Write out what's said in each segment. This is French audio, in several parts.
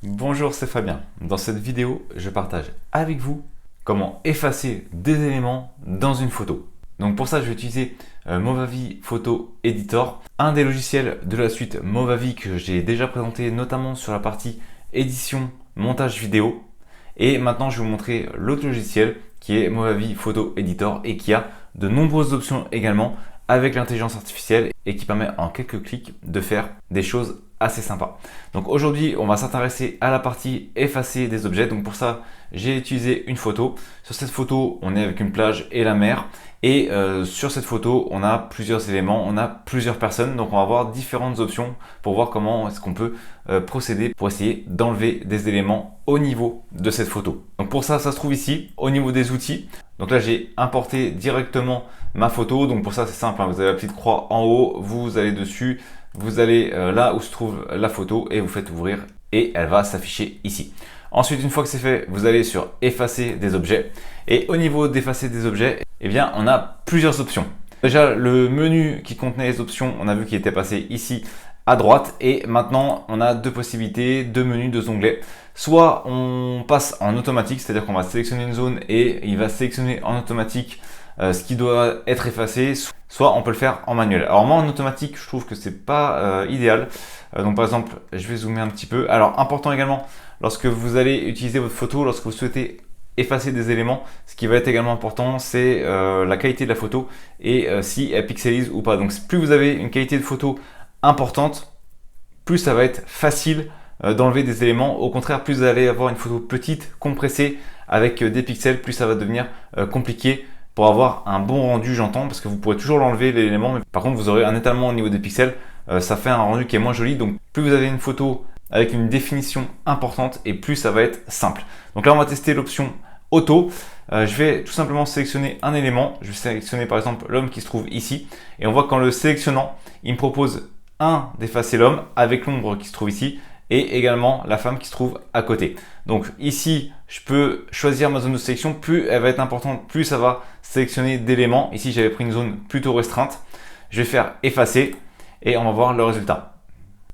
Bonjour, c'est Fabien. Dans cette vidéo, je partage avec vous comment effacer des éléments dans une photo. Donc pour ça, je vais utiliser Movavi Photo Editor, un des logiciels de la suite Movavi que j'ai déjà présenté notamment sur la partie édition, montage vidéo. Et maintenant, je vais vous montrer l'autre logiciel qui est Movavi Photo Editor et qui a de nombreuses options également avec l'intelligence artificielle et qui permet en quelques clics de faire des choses assez sympas. Donc aujourd'hui, on va s'intéresser à la partie effacer des objets. Donc pour ça, j'ai utilisé une photo. Sur cette photo, on est avec une plage et la mer. Et sur cette photo, on a plusieurs éléments, on a plusieurs personnes. Donc on va avoir différentes options pour voir comment est-ce qu'on peut procéder pour essayer d'enlever des éléments au niveau de cette photo. Donc pour ça, ça se trouve ici, au niveau des outils. Donc là, j'ai importé directement ma photo. Donc pour ça, c'est simple, hein. Vous avez la petite croix en haut, vous allez dessus, vous allez là où se trouve la photo et vous faites ouvrir et elle va s'afficher ici. Ensuite, une fois que c'est fait, vous allez sur effacer des objets. Et au niveau d'effacer des objets, eh bien, on a plusieurs options. Déjà, le menu qui contenait les options, on a vu qu'il était passé ici à droite. Et maintenant, on a deux possibilités, deux menus, deux onglets. Soit on passe en automatique, c'est-à-dire qu'on va sélectionner une zone et il va sélectionner en automatique ce qui doit être effacé, soit on peut le faire en manuel. Alors moi en automatique, je trouve que c'est pas idéal. Donc par exemple, je vais zoomer un petit peu. Alors important également, lorsque vous allez utiliser votre photo, lorsque vous souhaitez effacer des éléments, ce qui va être également important, c'est la qualité de la photo et si elle pixelise ou pas. Donc plus vous avez une qualité de photo importante, plus ça va être facile d'enlever des éléments. Au contraire, plus vous allez avoir une photo petite, compressée, avec des pixels, plus ça va devenir compliqué pour avoir un bon rendu, j'entends, parce que vous pourrez toujours l'enlever l'élément, mais par contre vous aurez un étalement au niveau des pixels, ça fait un rendu qui est moins joli. Donc plus vous avez une photo avec une définition importante et plus ça va être simple. Donc là on va tester l'option auto. Je vais tout simplement sélectionner un élément. Je vais sélectionner par exemple l'homme qui se trouve ici et on voit qu'en le sélectionnant, il me propose d'effacer l'homme avec l'ombre qui se trouve ici et également la femme qui se trouve à côté. Donc ici, je peux choisir ma zone de sélection. Plus elle va être importante, plus ça va sélectionner d'éléments. Ici, j'avais pris une zone plutôt restreinte. Je vais faire effacer et on va voir le résultat.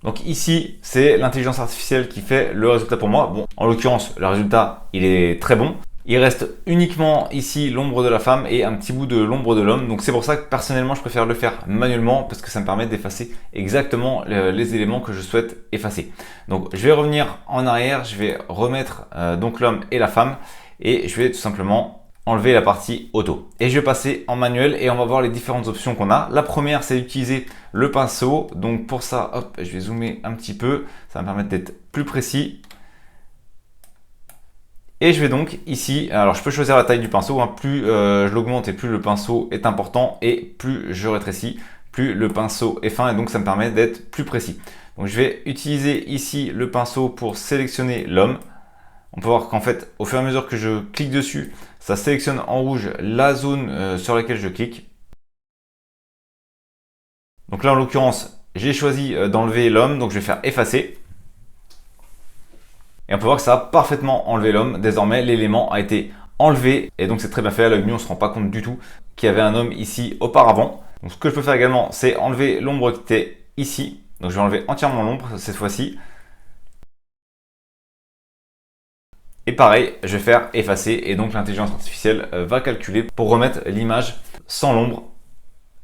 Donc ici, c'est l'intelligence artificielle qui fait le résultat pour moi. Bon, en l'occurrence, le résultat, il est très bon. Il reste uniquement ici l'ombre de la femme et un petit bout de l'ombre de l'homme. Donc c'est pour ça que personnellement je préfère le faire manuellement parce que ça me permet d'effacer exactement les éléments que je souhaite effacer. Donc je vais revenir en arrière, je vais remettre donc l'homme et la femme et je vais tout simplement enlever la partie auto. Et je vais passer en manuel et on va voir les différentes options qu'on a. La première, c'est d'utiliser le pinceau. Donc pour ça, hop, je vais zoomer un petit peu. Ça va me permettre d'être plus précis. Et je vais donc ici, alors je peux choisir la taille du pinceau, hein. Plus je l'augmente et plus le pinceau est important et plus je rétrécis, plus le pinceau est fin et donc ça me permet d'être plus précis. Donc je vais utiliser ici le pinceau pour sélectionner l'homme. On peut voir qu'en fait au fur et à mesure que je clique dessus, ça sélectionne en rouge la zone sur laquelle je clique. Donc là en l'occurrence, j'ai choisi d'enlever l'homme, donc je vais faire effacer. Et on peut voir que ça a parfaitement enlevé l'homme. Désormais, l'élément a été enlevé. Et donc, c'est très bien fait. À l'œil nu, on ne se rend pas compte du tout qu'il y avait un homme ici auparavant. Donc, ce que je peux faire également, c'est enlever l'ombre qui était ici. Donc, je vais enlever entièrement l'ombre cette fois-ci. Et pareil, je vais faire effacer. Et donc, l'intelligence artificielle va calculer pour remettre l'image sans l'ombre.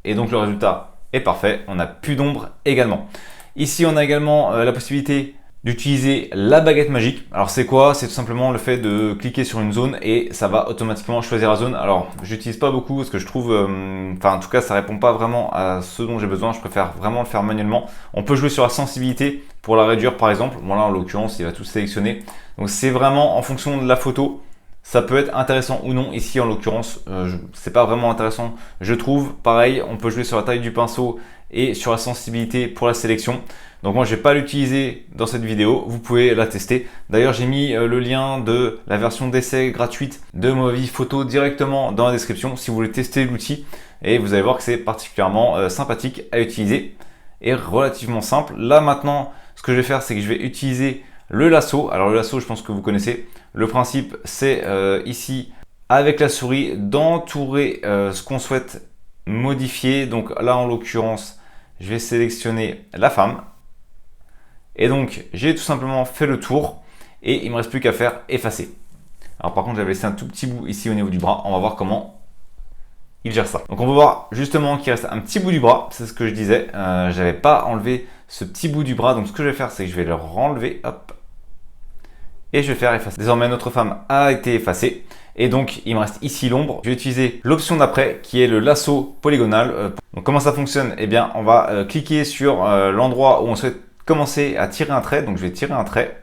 Et donc, le résultat est parfait. On n'a plus d'ombre également. Ici, on a également la possibilité d'utiliser la baguette magique. Alors c'est quoi? C'est tout simplement le fait de cliquer sur une zone et ça va automatiquement choisir la zone. Alors j'utilise pas beaucoup parce que je trouve, en tout cas ça répond pas vraiment à ce dont j'ai besoin. Je préfère vraiment le faire manuellement. On peut jouer sur la sensibilité pour la réduire par exemple. Bon là en l'occurrence il va tout sélectionner. Donc c'est vraiment en fonction de la photo. Ça peut être intéressant ou non. Ici en l'occurrence c'est pas vraiment intéressant je trouve. Pareil on peut jouer sur la taille du pinceau et sur la sensibilité pour la sélection. Donc moi je ne vais pas l'utiliser dans cette vidéo, vous pouvez la tester. D'ailleurs j'ai mis le lien de la version d'essai gratuite de Movavi Photo directement dans la description si vous voulez tester l'outil. Et vous allez voir que c'est particulièrement sympathique à utiliser et relativement simple. Là maintenant ce que je vais faire c'est que je vais utiliser le lasso. Alors le lasso je pense que vous connaissez. Le principe c'est ici avec la souris d'entourer ce qu'on souhaite modifier. Donc là en l'occurrence je vais sélectionner la femme. Et donc, j'ai tout simplement fait le tour. et il me reste plus qu'à faire effacer. Alors par contre j'avais laissé un tout petit bout ici au niveau du bras, on va voir comment il gère ça. Donc on peut voir justement qu'il reste un petit bout du bras, c'est ce que je disais, j'avais pas enlevé ce petit bout du bras, donc ce que je vais faire c'est que je vais le renlever, hop, et je vais faire effacer. Désormais notre femme a été effacée. Et donc, il me reste ici l'ombre. Je vais utiliser l'option d'après qui est le lasso polygonal. Donc, comment ça fonctionne? Eh bien, on va cliquer sur l'endroit où on souhaite commencer à tirer un trait. Donc, je vais tirer un trait.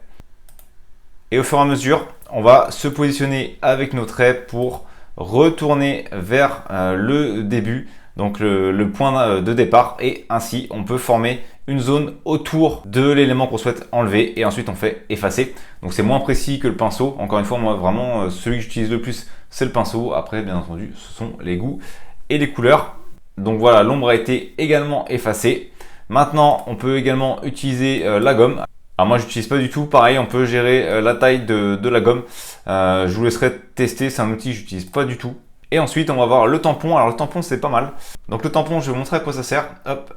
Et au fur et à mesure, on va se positionner avec nos traits pour retourner vers le début, donc le point de départ. Et ainsi, on peut former une zone autour de l'élément qu'on souhaite enlever et ensuite on fait effacer. Donc c'est moins précis que le pinceau. Encore une fois, moi vraiment celui que j'utilise le plus c'est le pinceau. Après bien entendu ce sont les goûts et les couleurs. Donc voilà, l'ombre a été également effacée. Maintenant on peut également utiliser la gomme. Alors moi j'utilise pas du tout, pareil on peut gérer la taille de la gomme. Je vous laisserai tester, c'est un outil que j'utilise pas du tout. Et ensuite on va voir le tampon. Alors le tampon c'est pas mal. Donc le tampon je vais vous montrer à quoi ça sert. Hop.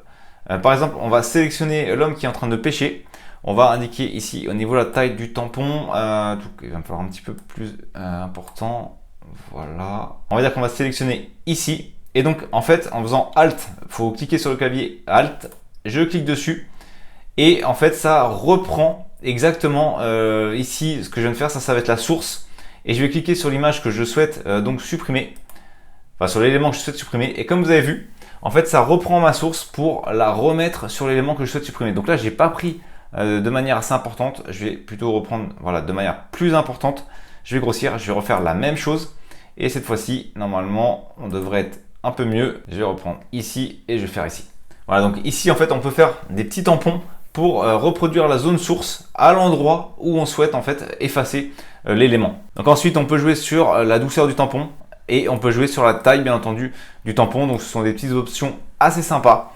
Par exemple, on va sélectionner l'homme qui est en train de pêcher. On va indiquer ici au niveau de la taille du tampon. Il va me falloir un petit peu plus important. Voilà. On va dire qu'on va sélectionner ici. Et donc, en fait, en faisant Alt, il faut cliquer sur le clavier Alt. Je clique dessus. Et en fait, ça reprend exactement ici ce que je viens de faire. Ça va être la source. Et je vais cliquer sur l'image que je souhaite donc supprimer. Enfin, sur l'élément que je souhaite supprimer. Et comme vous avez vu, en fait, ça reprend ma source pour la remettre sur l'élément que je souhaite supprimer. Donc là, j'ai pas pris de manière assez importante. Je vais plutôt reprendre voilà, de manière plus importante. Je vais grossir, je vais refaire la même chose. Et cette fois-ci, normalement, on devrait être un peu mieux. Je vais reprendre ici et je vais faire ici. Voilà, donc ici, en fait, on peut faire des petits tampons pour reproduire la zone source à l'endroit où on souhaite en fait effacer l'élément. Donc ensuite, on peut jouer sur la douceur du tampon. Et on peut jouer sur la taille bien entendu du tampon. Donc ce sont des petites options assez sympas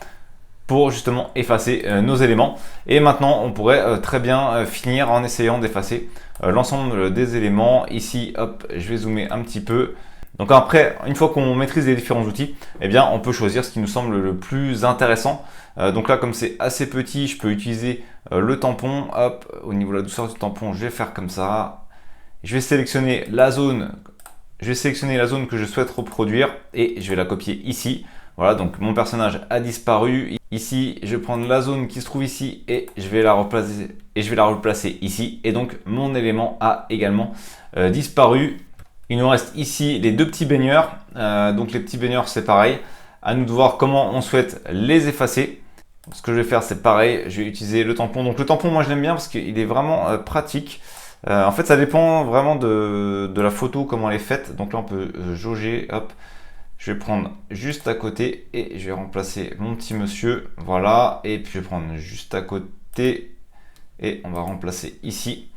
pour justement effacer nos éléments. Et maintenant on pourrait très bien finir en essayant d'effacer l'ensemble des éléments. Ici hop, je vais zoomer un petit peu. Donc après, une fois qu'on maîtrise les différents outils, eh bien on peut choisir ce qui nous semble le plus intéressant. Donc là comme c'est assez petit, je peux utiliser le tampon. Hop, au niveau de la douceur du tampon, je vais faire comme ça. Je vais sélectionner la zone. Je vais sélectionner la zone que je souhaite reproduire et je vais la copier ici. Voilà, donc mon personnage a disparu. Ici, je vais prendre la zone qui se trouve ici et je vais la replacer ici. Et donc, mon élément a également disparu. Il nous reste ici les deux petits baigneurs. Donc, les petits baigneurs, c'est pareil. À nous de voir comment on souhaite les effacer. Donc, ce que je vais faire, c'est pareil. Je vais utiliser le tampon. Donc, le tampon, moi, je l'aime bien parce qu'il est vraiment pratique. En fait, ça dépend vraiment de la photo, comment elle est faite. Donc là, on peut jauger. Hop, je vais prendre juste à côté et je vais remplacer mon petit monsieur. Voilà, et puis je vais prendre juste à côté et on va remplacer ici.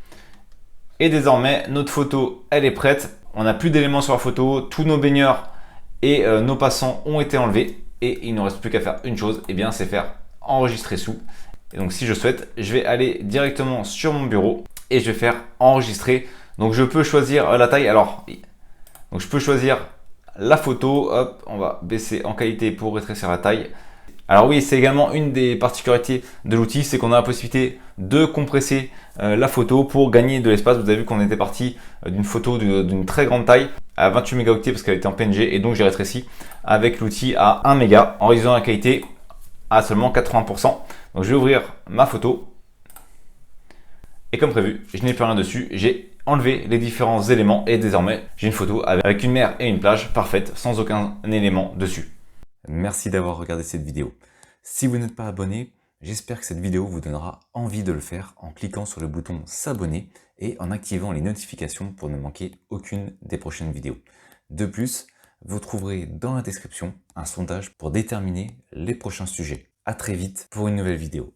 Et désormais, notre photo, elle est prête. On n'a plus d'éléments sur la photo. Tous nos baigneurs et nos passants ont été enlevés. Et il ne nous reste plus qu'à faire une chose, et bien c'est faire enregistrer sous. Et donc si je souhaite, je vais aller directement sur mon bureau. Et je vais faire enregistrer. Donc je peux choisir la taille. Alors, donc je peux choisir la photo. Hop, on va baisser en qualité pour rétrécir la taille. Alors oui, c'est également une des particularités de l'outil, c'est qu'on a la possibilité de compresser la photo pour gagner de l'espace. Vous avez vu qu'on était parti d'une photo d'une très grande taille à 28 mégaoctets parce qu'elle était en PNG et donc j'ai rétréci avec l'outil à 1 méga en réduisant la qualité à seulement 80%. Donc je vais ouvrir ma photo. Et comme prévu, je n'ai plus rien dessus, j'ai enlevé les différents éléments et désormais j'ai une photo avec une mer et une plage parfaite sans aucun élément dessus. Merci d'avoir regardé cette vidéo. Si vous n'êtes pas abonné, j'espère que cette vidéo vous donnera envie de le faire en cliquant sur le bouton s'abonner et en activant les notifications pour ne manquer aucune des prochaines vidéos. De plus, vous trouverez dans la description un sondage pour déterminer les prochains sujets. À très vite pour une nouvelle vidéo.